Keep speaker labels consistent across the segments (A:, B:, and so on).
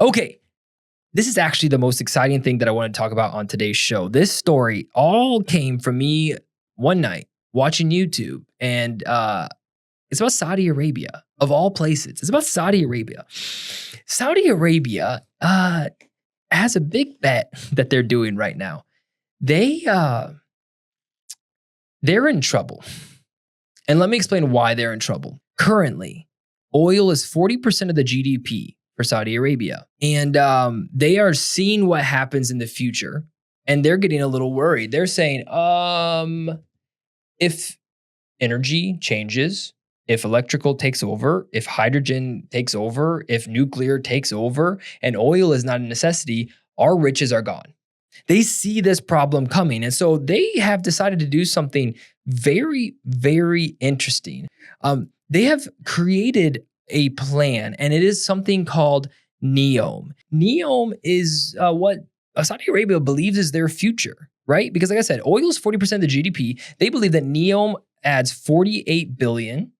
A: Okay, this is actually the most exciting thing that I want to talk about on today's show. This story all came from me one night watching YouTube, and it's about Saudi Arabia, of all places. It's about Saudi Arabia. Saudi Arabia has a big bet that they're doing right now. They're in trouble. And let me explain why they're in trouble. Currently, oil is 40% of the GDP for Saudi Arabia. And they are seeing what happens in the future. And they're getting a little worried. They're saying, if energy changes, if electrical takes over, if hydrogen takes over, if nuclear takes over, and oil is not a necessity, our riches are gone. They see this problem coming. And so they have decided to do something very, very interesting. They have created a plan, and it is something called NEOM. NEOM is what Saudi Arabia believes is their future, right? Because like I said, oil is 40% of the GDP. They believe that NEOM adds 48 billion,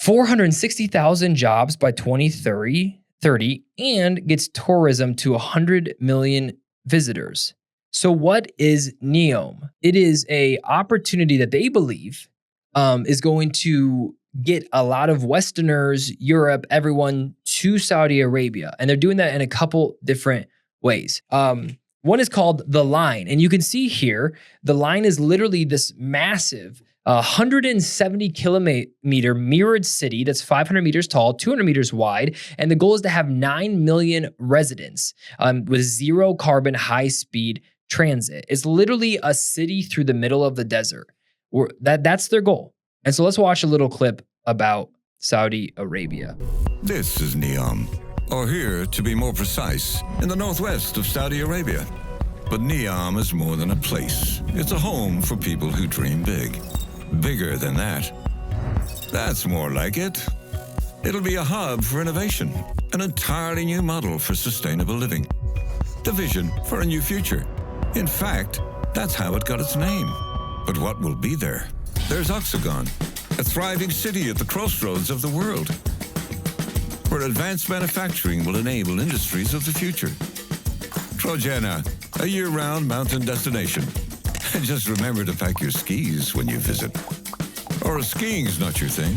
A: 460,000 jobs by 2030, and gets tourism to 100 million visitors. So what is NEOM? It is an opportunity that they believe is going to get a lot of Westerners, Europe, everyone to Saudi Arabia. And they're doing that in a couple different ways. One is called The Line. And you can see here, the line is literally this massive 170 kilometer mirrored city that's 500 meters tall, 200 meters wide. And the goal is to have 9 million residents with zero carbon, high speed transit. It's literally a city through the middle of the desert. That's their goal. And so let's watch a little clip about Saudi Arabia.
B: This is NEOM, or here to be more precise, in the northwest of Saudi Arabia. But NEOM is more than a place. It's a home for people who dream big. Bigger than that. That's more like it. It'll be a hub for innovation, an entirely new model for sustainable living, the vision for a new future. In fact, that's how it got its name. But what will be there? There's Oxagon, a thriving city at the crossroads of the world, where advanced manufacturing will enable industries of the future. Trojana, a year-round mountain destination. And just remember to pack your skis when you visit. Or if skiing's not your thing,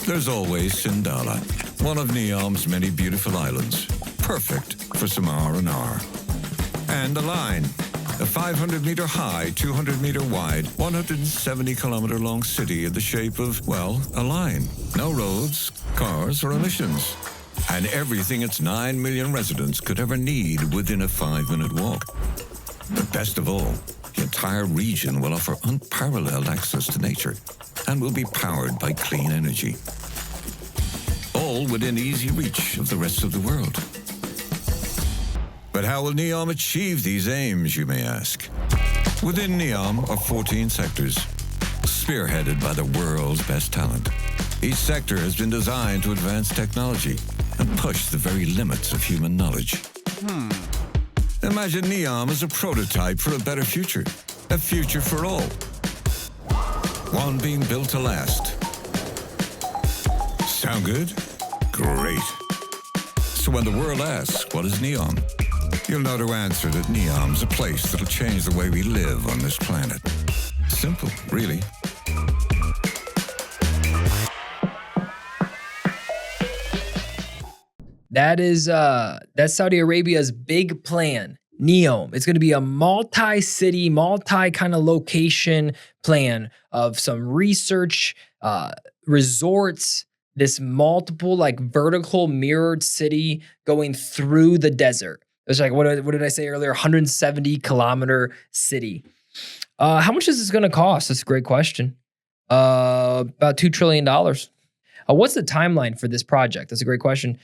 B: there's always Sindala, one of NEOM's many beautiful islands, perfect for some R&R. And The Line, a 500-meter high, 200-meter wide, 170-kilometer long city in the shape of, well, a line. No roads, cars, or emissions. And everything its 9 million residents could ever need within a 5-minute walk. But best of all, the entire region will offer unparalleled access to nature and will be powered by clean energy. All within easy reach of the rest of the world. But how will NEOM achieve these aims, you may ask? Within NEOM are 14 sectors, spearheaded by the world's best talent. Each sector has been designed to advance technology and push the very limits of human knowledge. Imagine NEOM as a prototype for a better future, a future for all. One being built to last. Sound good? Great. So when the world asks, what is NEOM? You'll know to answer that NEOM's a place that'll change the way we live on this planet. Simple, really.
A: That's Saudi Arabia's big plan, NEOM. It's going to be a multi-city, multi-kind of location plan of some research, resorts, this multiple like vertical mirrored city going through the desert. It's like, what did I say earlier? 170 kilometer city. How much is this going to cost? That's a great question. About $2 trillion. What's the timeline for this project? That's a great question.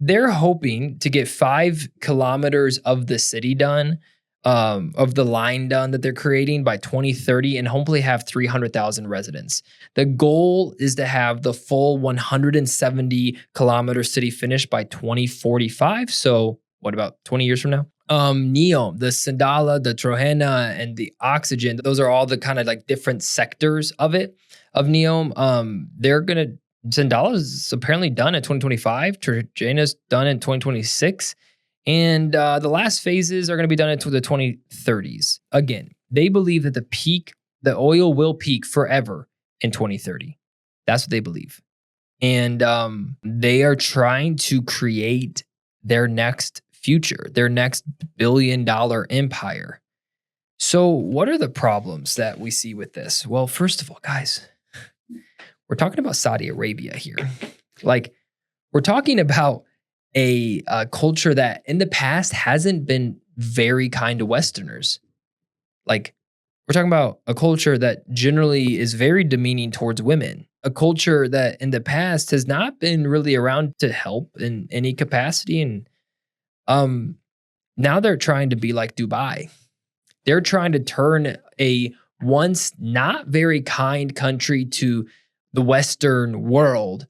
A: They're hoping to get 5 kilometers of the city done, of the line done that they're creating by 2030, and hopefully have 300,000 residents. The goal is to have the full 170 kilometer city finished by 2045. So what about 20 years from now? NEOM, the Sindala, the Trojana, and the Oxygen, those are all the kind of like different sectors of it, of NEOM. They're going to Zendala's apparently done in 2025. Trina's done in 2026. And the last phases are going to be done until the 2030s. Again, they believe that the oil will peak forever in 2030. That's what they believe. And they are trying to create their next future, their next billion-dollar empire. So what are the problems that we see with this? Well, first of all, guys, we're talking about Saudi Arabia here. Like, we're talking about a culture that in the past hasn't been very kind to Westerners. Like, we're talking about a culture that generally is very demeaning towards women, a culture that in the past has not been really around to help in any capacity. And now they're trying to be like Dubai. They're trying to turn a once not very kind country to the Western world.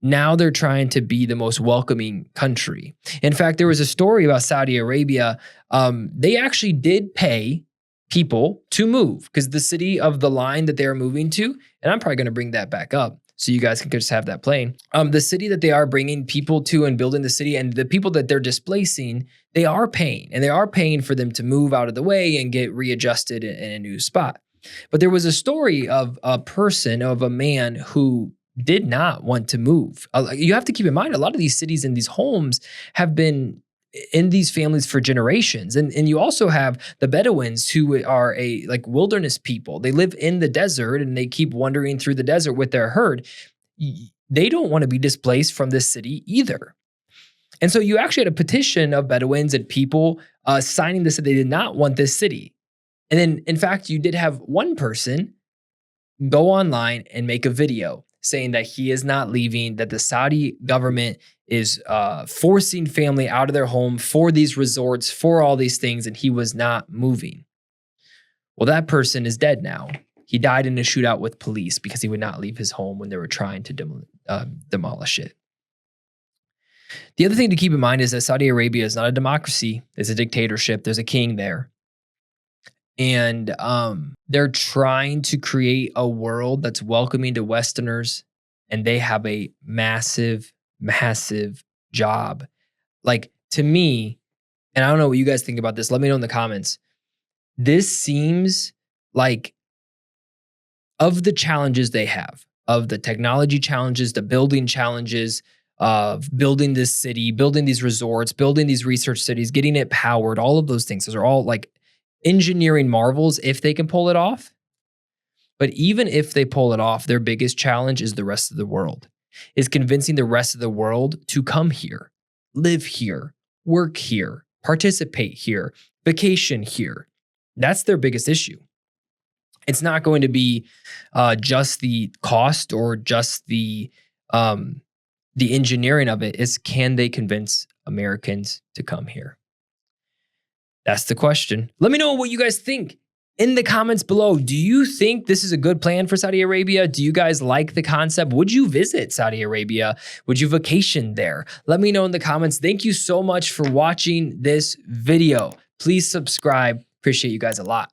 A: Now they're trying to be the most welcoming country. In fact, there was a story about Saudi Arabia. They actually did pay people to move because the city of the line that they're moving to, and I'm probably going to bring that back up so you guys can just have that playing. The city that they are bringing people to and building the city, and the people that they're displacing, they are paying, and they are paying for them to move out of the way and get readjusted in a new spot. But there was a story of a man who did not want to move. You have to keep in mind, a lot of these cities and these homes have been in these families for generations. And you also have the Bedouins, who are like wilderness people. They live in the desert and they keep wandering through the desert with their herd. They don't want to be displaced from this city either. And so you actually had a petition of Bedouins and people signing this that they did not want this city. And then, in fact, you did have one person go online and make a video saying that he is not leaving, that the Saudi government is forcing family out of their home for these resorts, for all these things, and he was not moving. Well, that person is dead now. He died in a shootout with police because he would not leave his home when they were trying to demolish it. The other thing to keep in mind is that Saudi Arabia is not a democracy. It's a dictatorship. There's a king there. And they're trying to create a world that's welcoming to Westerners, and they have a massive, massive job. Like, to me, and I don't know what you guys think about this, let me know in the comments. This seems like, of the challenges they have, of the technology challenges, the building challenges, of building this city, building these resorts, building these research cities, getting it powered, all of those things, those are all like engineering marvels if they can pull it off. But even if they pull it off, their biggest challenge is the rest of the world, is convincing the rest of the world to come here, live here, work here, participate here, vacation here. That's their biggest issue. It's not going to be just the cost or just the engineering of it. Is, can they convince Americans to come here? That's the question. Let me know what you guys think in the comments below. Do you think this is a good plan for Saudi Arabia? Do you guys like the concept? Would you visit Saudi Arabia? Would you vacation there? Let me know in the comments. Thank you so much for watching this video. Please subscribe. Appreciate you guys a lot.